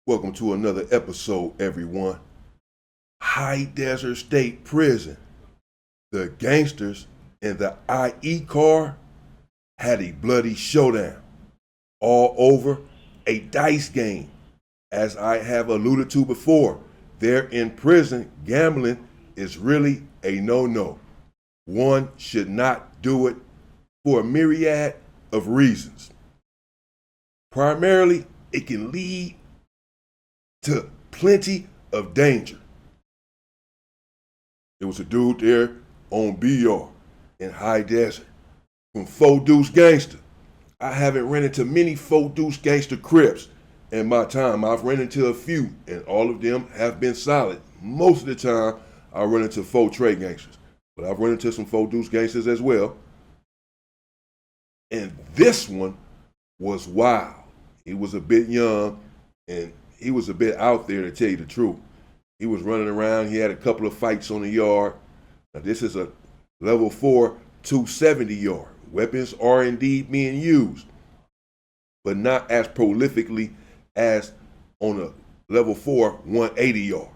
Welcome to another episode, everyone. High Desert State Prison. The gangsters in the IE car had a bloody showdown all over a dice game. As I have alluded to before, there in prison, gambling is really a no-no. One should not do it for a myriad of reasons. Primarily, it can lead to plenty of danger. There was a dude there on BR in High Desert from Four Deuce Gangster. I haven't ran into many Four Deuce Gangster Crips in my time. I've run into a few, and all of them have been solid. Most of the time, I run into Four Trey Gangsters, but I've run into some Four Deuce Gangsters as well. And this one was wild. He was a bit young, and he was a bit out there, to tell you the truth. He was running around. He had a couple of fights on the yard. Now, this is a level 4 270 yard. Weapons are indeed being used, but not as prolifically as on a level 4 180 yard.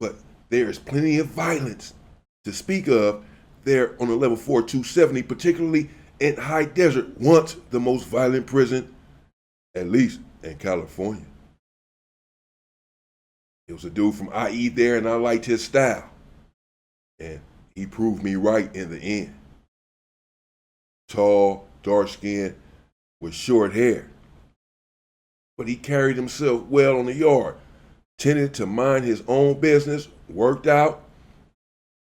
But there is plenty of violence to speak of there on a level 4 270, particularly in High Desert, once the most violent prison, at least in California. It was a dude from IE there, and I liked his style. And he proved me right in the end. Tall, dark-skinned, with short hair. But he carried himself well on the yard, tended to mind his own business, worked out,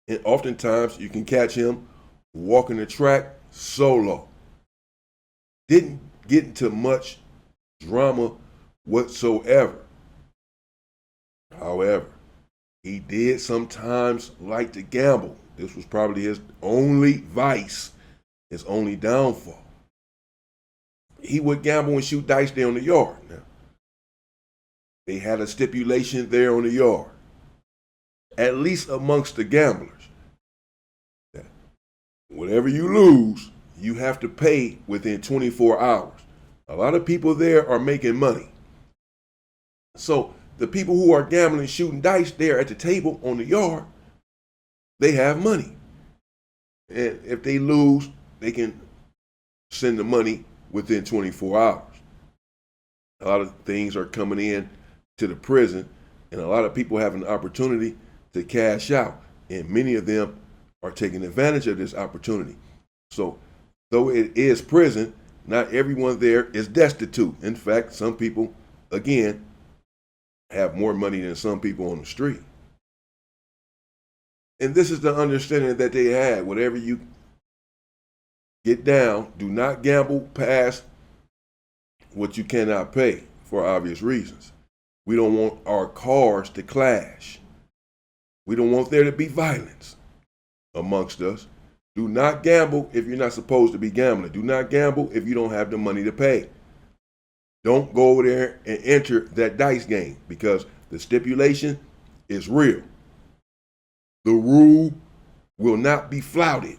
and oftentimes you can catch him walking the track solo. Didn't get into much drama whatsoever. However, he did sometimes like to gamble. This was probably his only vice, his only downfall. He would gamble and shoot dice there on the yard. Now, they had a stipulation there on the yard, at least amongst the gamblers, that whatever you lose, you have to pay within 24 hours. A lot of people there are making money. So the people who are gambling, shooting dice there at the table on the yard, they have money. And if they lose, they can send the money within 24 hours. A lot of things are coming in to the prison, and a lot of people have an opportunity to cash out. And many of them are taking advantage of this opportunity. So though it is prison, not everyone there is destitute. In fact, some people, again, have more money than some people on the street. And this is the understanding that they had. Whatever you get down, do not gamble past what you cannot pay for obvious reasons. We don't want our cars to clash. We don't want there to be violence amongst us. Do not gamble if you're not supposed to be gambling. Do not gamble if you don't have the money to pay. Don't go over there and enter that dice game, because the stipulation is real. The rule will not be flouted.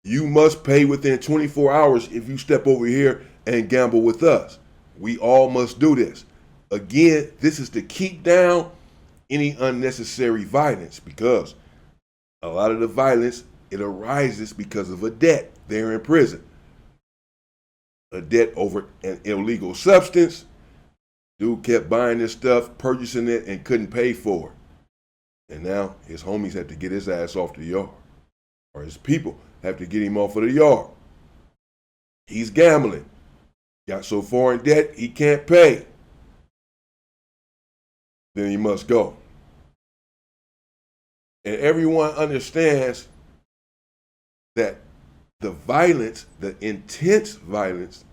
You must pay within 24 hours if you step over here and gamble with us. We all must do this. Again, this is to keep down any unnecessary violence, because a lot of the violence, it arises because of a debt there in prison. A debt over an illegal substance. Dude kept buying this stuff, purchasing it, and couldn't pay for it. And now his homies have to get his ass off the yard. Or his people have to get him off of the yard. He's gambling. Got so far in debt, he can't pay. Then he must go. And everyone understands that the violence, the intense violence,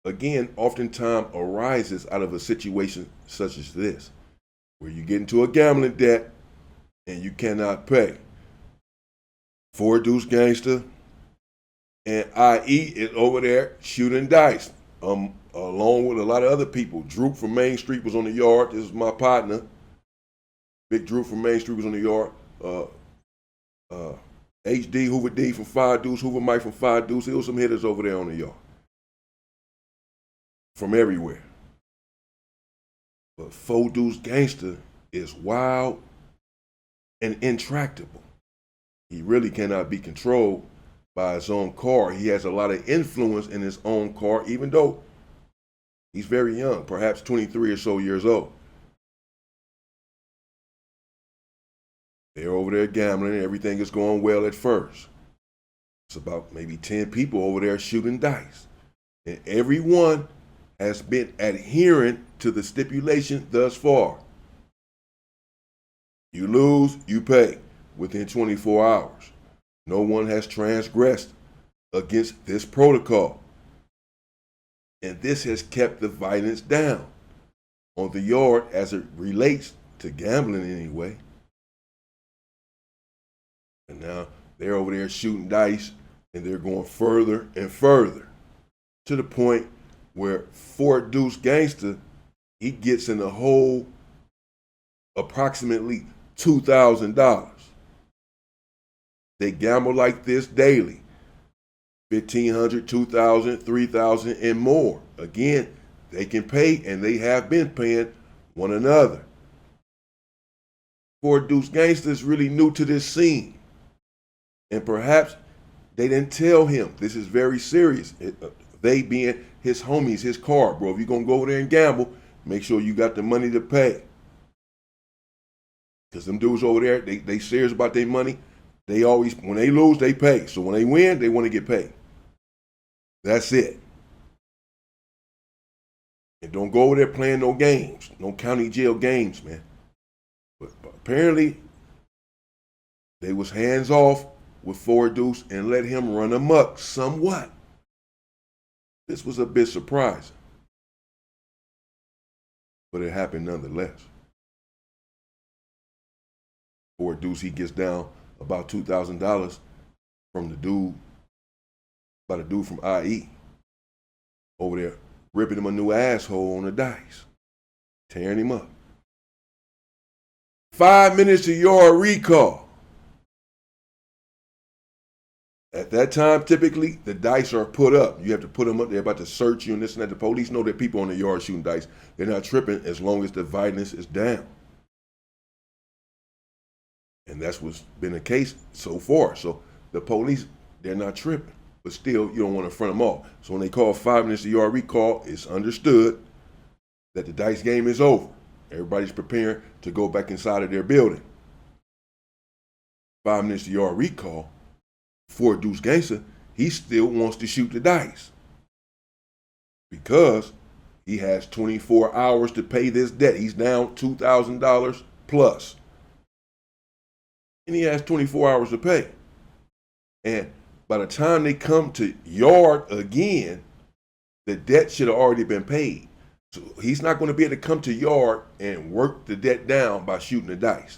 again, oftentimes arises out of a situation such as this, where you get into a gambling debt and you cannot pay. Four Deuce Gangster and IE is over there shooting dice, along with a lot of other people. Drew from Main Street was on the yard. This is my partner. Big Drew from Main Street was on the yard. HD, Hoover D from Five Deuce, Hoover Mike from Five Deuce. There was some hitters over there on the yard from everywhere. But Four Deuce Gangster is wild and intractable. He really cannot be controlled by his own car. He has a lot of influence in his own car, even though he's very young, perhaps 23 or so years old. They're over there gambling and everything is going well at first. It's about maybe 10 people over there shooting dice. And everyone has been adhering to the stipulation thus far. You lose, you pay within 24 hours. No one has transgressed against this protocol. And this has kept the violence down on the yard as it relates to gambling anyway. And now they're over there shooting dice and they're going further and further to the point where Four Deuce Gangster, he gets in the hole approximately $2,000. They gamble like this daily. $1,500, $2,000, $3,000 and more. Again, they can pay and they have been paying one another. Four Deuce Gangster is really new to this scene. And perhaps they didn't tell him this is very serious. They being his homies, his car, bro. If you're going to go over there and gamble, make sure you got the money to pay. Because them dudes over there, they serious about their money. They always, when they lose, they pay. So when they win, they want to get paid. That's it. And don't go over there playing no games, no county jail games, man. But apparently, they was hands off with Four Deuce and let him run amok somewhat. This was a bit surprising. But it happened nonetheless. Four Deuce, he gets down about $2,000 from the dude, by the dude from IE. Over there, ripping him a new asshole on the dice. Tearing him up. 5 minutes to yard recall. At that time, typically, the dice are put up. You have to put them up. They're about to search you and this and that. The police know that people on the yard shooting dice. They're not tripping as long as the violence is down. And that's what's been the case so far. So the police, they're not tripping. But still, you don't want to front them off. So when they call 5 minutes to yard recall, it's understood that the dice game is over. Everybody's preparing to go back inside of their building. 5 minutes to yard recall. Four Deuce Gangster, he still wants to shoot the dice because he has 24 hours to pay this debt. He's down $2,000 plus. And he has 24 hours to pay. And by the time they come to yard again, the debt should have already been paid. So he's not going to be able to come to yard and work the debt down by shooting the dice.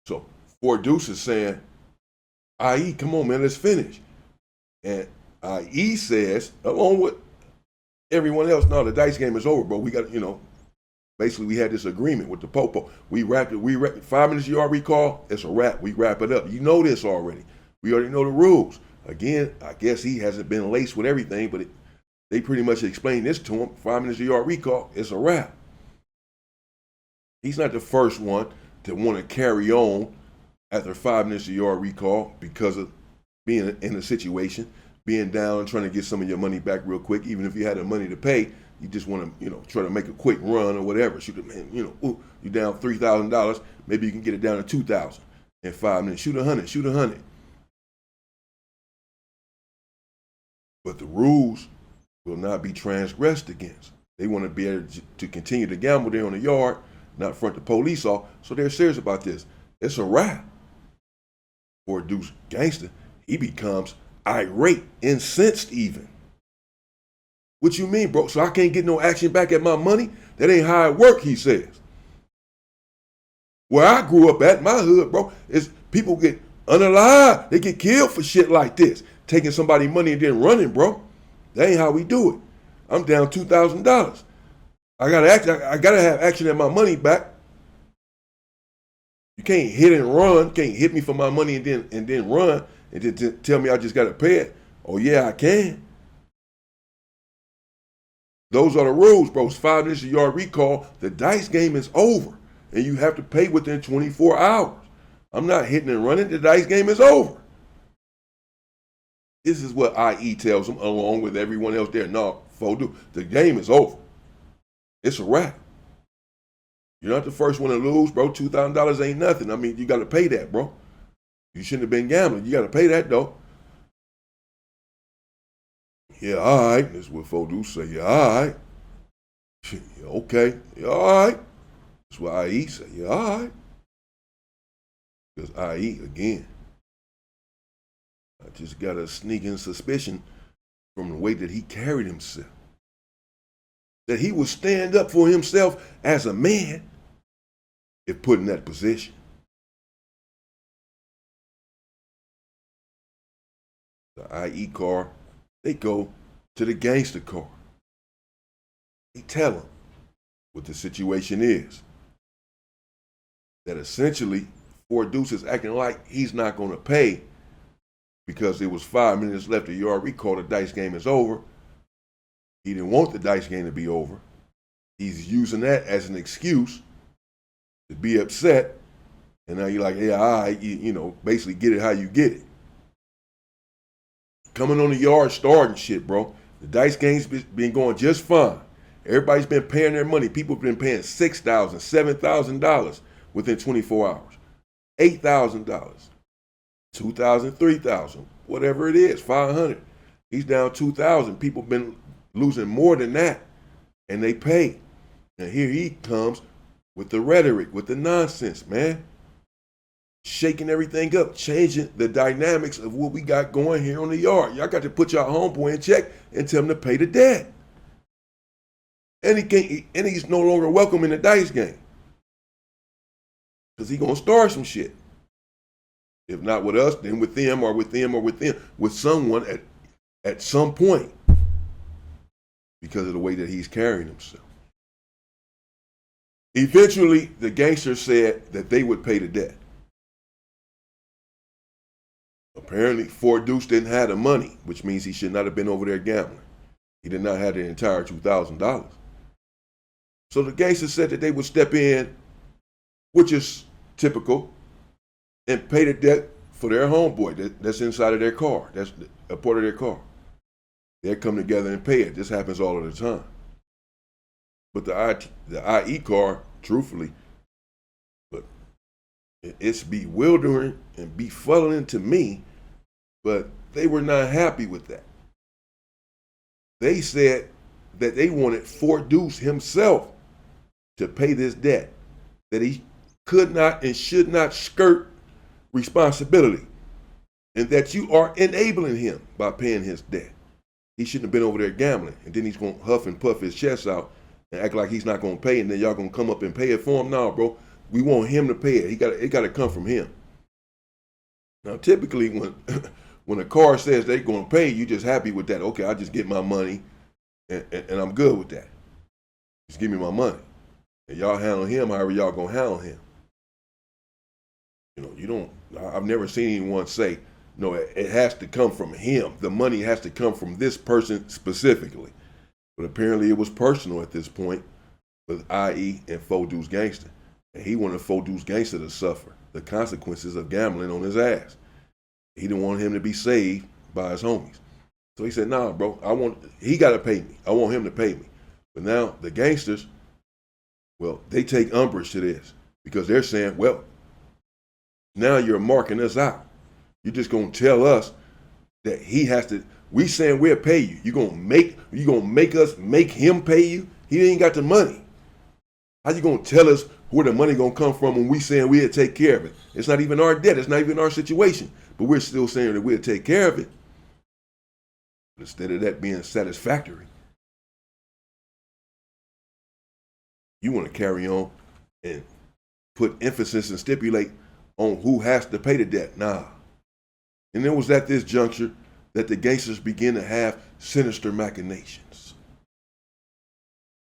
So Four Deuce is saying, IE, come on, man, let's finish. And IE says, along with everyone else, no, the dice game is over, bro. We got, basically we had this agreement with the Popo. We wrapped it. 5 minutes yard recall, it's a wrap. We wrap it up. You know this already. We already know the rules. Again, I guess he hasn't been laced with everything, but they pretty much explained this to him. 5 minutes yard recall, it's a wrap. He's not the first one to want to carry on after 5 minutes of yard recall because of being in a situation, being down and trying to get some of your money back real quick. Even if you had the money to pay, you just want to, try to make a quick run or whatever. Shoot it, man, you down $3,000, maybe you can get it down to $2,000 in 5 minutes. Shoot 100. But the rules will not be transgressed against. They want to be able to continue to gamble there on the yard, not front the police off. So they're serious about this. It's a wrap. Four Deuce Gangster, he becomes irate, incensed even. What you mean, bro? So I can't get no action back at my money? That ain't how it work, he says. Where I grew up at, my hood, bro, is people get unalive. They get killed for shit like this. Taking somebody's money and then running, bro. That ain't how we do it. I'm down $2,000. I gotta have action at my money back. You can't hit and run. Can't hit me for my money and then run and then tell me I just got to pay it. Oh yeah, I can. Those are the rules, bro. It's 5 minutes of yard recall. The dice game is over, and you have to pay within 24 hours. I'm not hitting and running. The dice game is over. This is what IE tells them, along with everyone else there. No, Fodu, the game is over. It's a wrap. You're not the first one to lose, bro. $2,000 ain't nothing. I mean, you got to pay that, bro. You shouldn't have been gambling. You got to pay that, though. Yeah, all right. That's what Fodu say. Yeah, all right. Yeah, okay. Yeah, all right. That's what IE say. Yeah, all right. Because IE, again, I just got a sneaking suspicion from the way that he carried himself, that he would stand up for himself as a man if put in that position. The IE car, they go to the gangster car. They tell him what the situation is. That essentially, Fort Deuce is acting like he's not going to pay because there was 5 minutes left of yard recall. The dice game is over. He didn't want the dice game to be over. He's using that as an excuse to be upset. And now you're like, yeah, all right, you know, basically get it how you get it. Coming on the yard, starting shit, bro. The dice game's been going just fine. Everybody's been paying their money. People have been paying $6,000, $7,000 within 24 hours. $8,000, $2,000, $3,000, whatever it is, $500. He's down $2,000. People have been losing more than that, and they pay. And here he comes with the rhetoric, with the nonsense, man. Shaking everything up, changing the dynamics of what we got going here on the yard. Y'all got to put y'all homeboy in check and tell him to pay the debt. And he's no longer welcome in the dice game. Because he's going to start some shit. If not with us, then with them or with them or with them. With someone at some point. Because of the way that he's carrying himself. Eventually, the gangsters said that they would pay the debt. Apparently, Fort Deuce didn't have the money, which means he should not have been over there gambling. He did not have the entire $2,000. So the gangsters said that they would step in, which is typical, and pay the debt for their homeboy that's inside of their car. That's a part of their car. They'll come together and pay it. This happens all of the time. But the IE car, truthfully, but it's bewildering and befuddling to me, but they were not happy with that. They said that they wanted Fort Deuce himself to pay this debt, that he could not and should not skirt responsibility, and that you are enabling him by paying his debt. He shouldn't have been over there gambling, and then he's going to huff and puff his chest out and act like he's not going to pay, and then y'all going to come up and pay it for him. No, bro, we want him to pay it. It got to come from him. Now, typically, when a car says they're going to pay, you just happy with that. Okay, I just get my money, and I'm good with that. Just give me my money. And y'all handle him however y'all going to handle him. You know, I've never seen anyone say, no, it has to come from him. The money has to come from this person specifically. But apparently it was personal at this point with IE and Fort Deuce Gangster. And he wanted Fort Deuce Gangster to suffer the consequences of gambling on his ass. He didn't want him to be saved by his homies. So he said, nah, bro, he got to pay me. I want him to pay me. But now the gangsters, well, they take umbrage to this because they're saying, well, now you're marking us out. You're just going to tell us that he has to, we saying we'll pay you. You're going to make us make him pay you? He ain't got the money. How you going to tell us where the money going to come from when we saying we'll take care of it? It's not even our debt. It's not even our situation. But we're still saying that we'll take care of it. But instead of that being satisfactory, you want to carry on and put emphasis and stipulate on who has to pay the debt. Nah. And it was at this juncture that the gangsters began to have sinister machinations.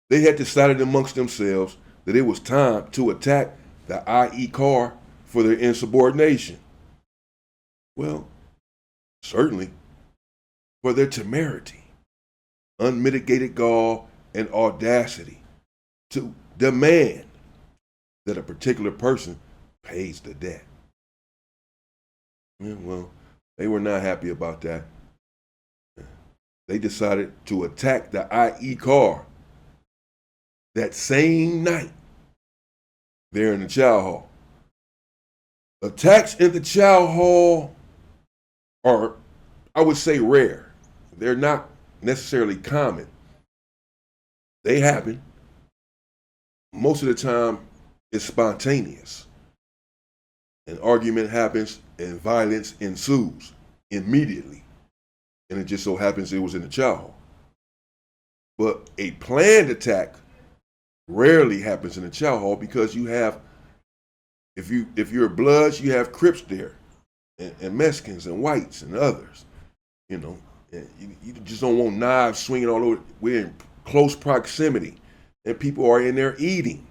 They had decided amongst themselves that it was time to attack the IE car for their insubordination. Well, certainly for their temerity, unmitigated gall, and audacity to demand that a particular person pays the debt. Yeah, well, they were not happy about that. They decided to attack the IE car that same night there in the chow hall. Attacks in the chow hall are, I would say, rare. They're not necessarily common. They happen. Most of the time, it's spontaneous. An argument happens and violence ensues immediately. And it just so happens it was in the chow hall. But a planned attack rarely happens in the chow hall because you have, if you're Bloods, you have Crips there, and Mexicans and whites and others. You know, and you just don't want knives swinging all over. We're in close proximity, and people are in there eating.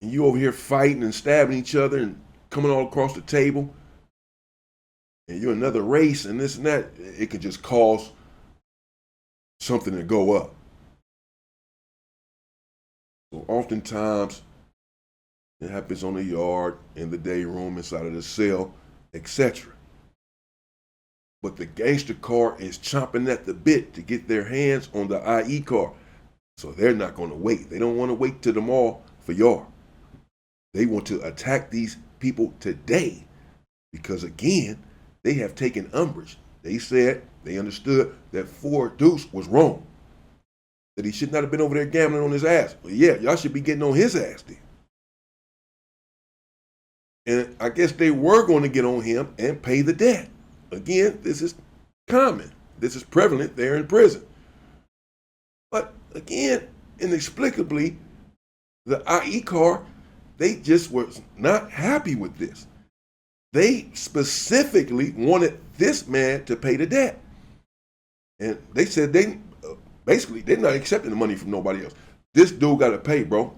And you over here fighting and stabbing each other and coming all across the table. And you're another race and this and that. It can just cause something to go up. So oftentimes, it happens on the yard, in the day room, inside of the cell, etc. But the gangster car is chomping at the bit to get their hands on the IE car. So they're not going to wait. They don't want to wait to the mall for yard. They want to attack these people today because, again, they have taken umbrage. They said, they understood that Ford Deuce was wrong, that he should not have been over there gambling on his ass. But yeah, y'all should be getting on his ass then. And I guess they were going to get on him and pay the debt. Again, this is common. This is prevalent there in prison. But again, inexplicably, the IE car, they just were not happy with this. They specifically wanted this man to pay the debt. And they said they're not accepting the money from nobody else. This dude got to pay, bro.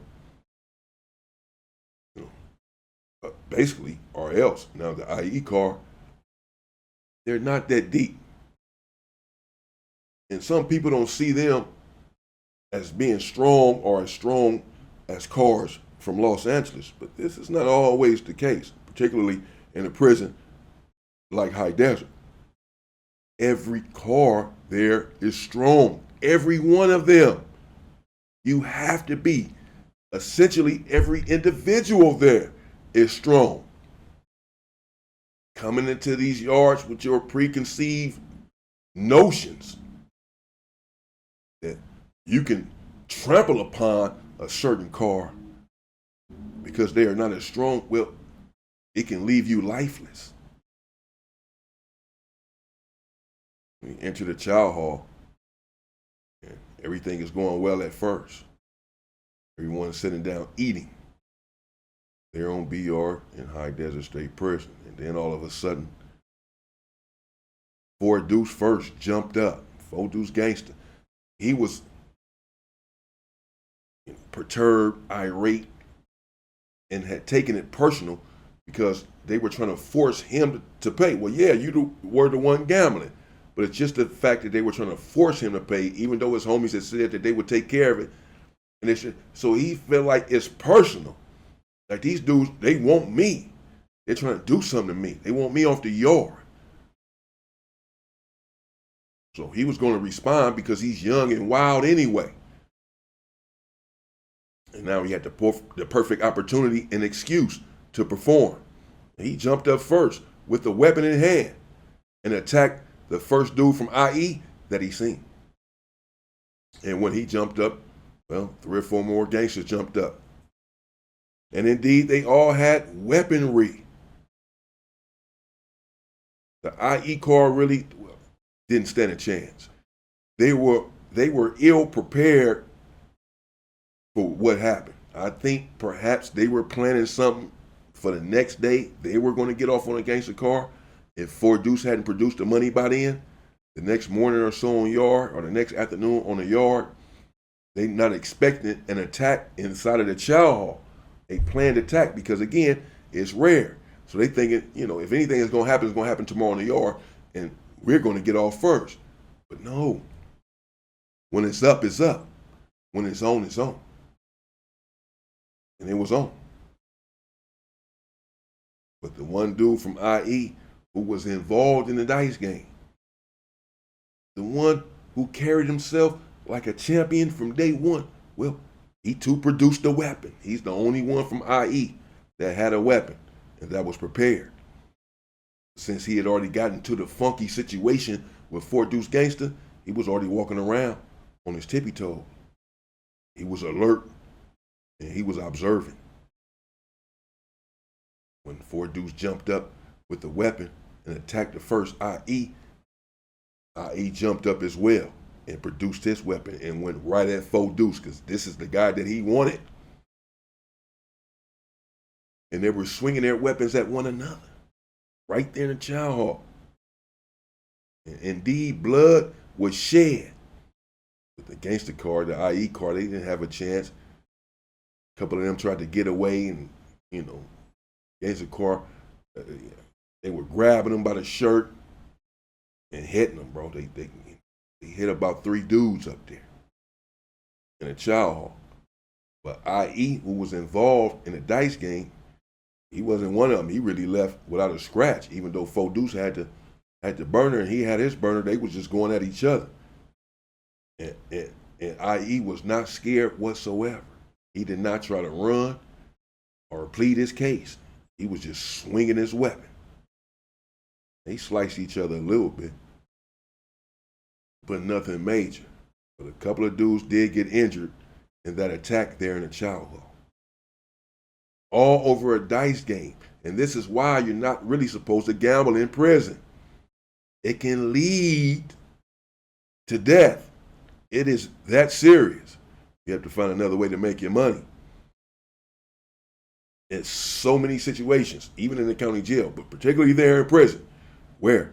Basically, or else. Now, the IE car, they're not that deep. And some people don't see them as being strong or as strong as cars from Los Angeles. But this is not always the case, particularly in a prison like High Desert. Every car there is strong. Every one of them. You have to be. Essentially, every individual there is strong. Coming into these yards with your preconceived notions that you can trample upon a certain car because they are not as strong, well, it can leave you lifeless. We enter the chow hall, and everything is going well at first. Everyone's sitting down eating. They're on BR in High Desert State Prison. And then all of a sudden, Ford Deuce first jumped up. Ford Deuce Gangster. He was perturbed, irate, and had taken it personal because they were trying to force him to pay. Well, yeah, you were the one gambling. But it's just the fact that they were trying to force him to pay, even though his homies had said that they would take care of it. And so he felt like it's personal. Like these dudes, they want me. They're trying to do something to me. They want me off the yard. So he was going to respond because he's young and wild anyway. And now he had the perfect opportunity and excuse to perform. And he jumped up first with the weapon in hand and attacked the first dude from IE that he seen. And when he jumped up, well, 3 or 4 more gangsters jumped up. And indeed, they all had weaponry. The IE car really didn't stand a chance. They were ill prepared for what happened. I think perhaps they were planning something for the next day. They were going to get off on a gangster car. If Ford Deuce hadn't produced the money by then, the next morning or so on yard, or the next afternoon on the yard, they not expecting an attack inside of the chow hall. A planned attack because, again, it's rare. So they thinking, if anything is going to happen, it's going to happen tomorrow in the yard, and we're going to get off first. But no. When it's up, it's up. When it's on, it's on. And it was on. But the one dude from IE who was involved in the dice game, the one who carried himself like a champion from day one, well, he too produced a weapon. He's the only one from IE that had a weapon and that was prepared. Since he had already gotten to the funky situation with Fort Deuce Gangster, he was already walking around on his tippy toes. He was alert and he was observing. When Fort Deuce jumped up with the weapon and attacked the first IE jumped up as well and produced his weapon and went right at Fort Deuce because this is the guy that he wanted. And they were swinging their weapons at one another right there in the chow hall. And indeed, blood was shed. With the gangster car, the IE car, they didn't have a chance. A couple of them tried to get away and, gangster car, they were grabbing them by the shirt and hitting them, bro. They hit about 3 dudes up there in a chow hall. But IE, who was involved in the dice game, he wasn't one of them. He really left without a scratch, even though Fort Deuce had the burner and he had his burner. They was just going at each other. And IE was not scared whatsoever. He did not try to run or plead his case. He was just swinging his weapon. They sliced each other a little bit, but nothing major. But a couple of dudes did get injured in that attack there in the chow hall. All over a dice game. And this is why you're not really supposed to gamble in prison. It can lead to death. It is that serious. You have to find another way to make your money. In so many situations, even in the county jail, but particularly there in prison, where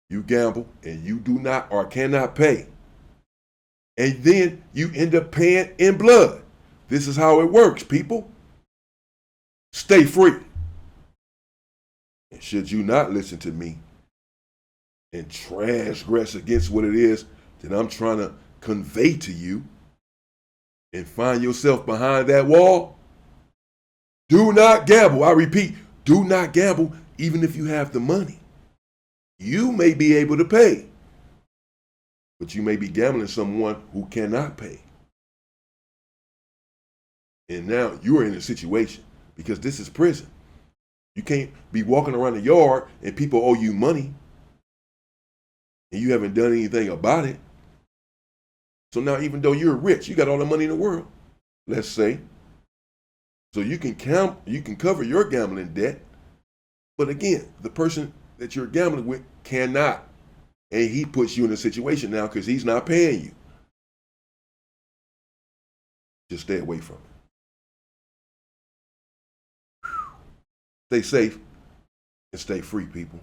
you gamble and you do not or cannot pay. And then you end up paying in blood. This is how it works, people. Stay free. And should you not listen to me and transgress against what it is that I'm trying to convey to you and find yourself behind that wall, do not gamble. I repeat, do not gamble even if you have the money. You may be able to pay, but you may be gambling someone who cannot pay. And now you're in a situation because this is prison. You can't be walking around the yard and people owe you money and you haven't done anything about it. So now even though you're rich, you got all the money in the world, let's say, so you can cover your gambling debt. But again, the person that you're gambling with cannot. And he puts you in a situation now because he's not paying you. Just stay away from it. Stay safe and stay free, people.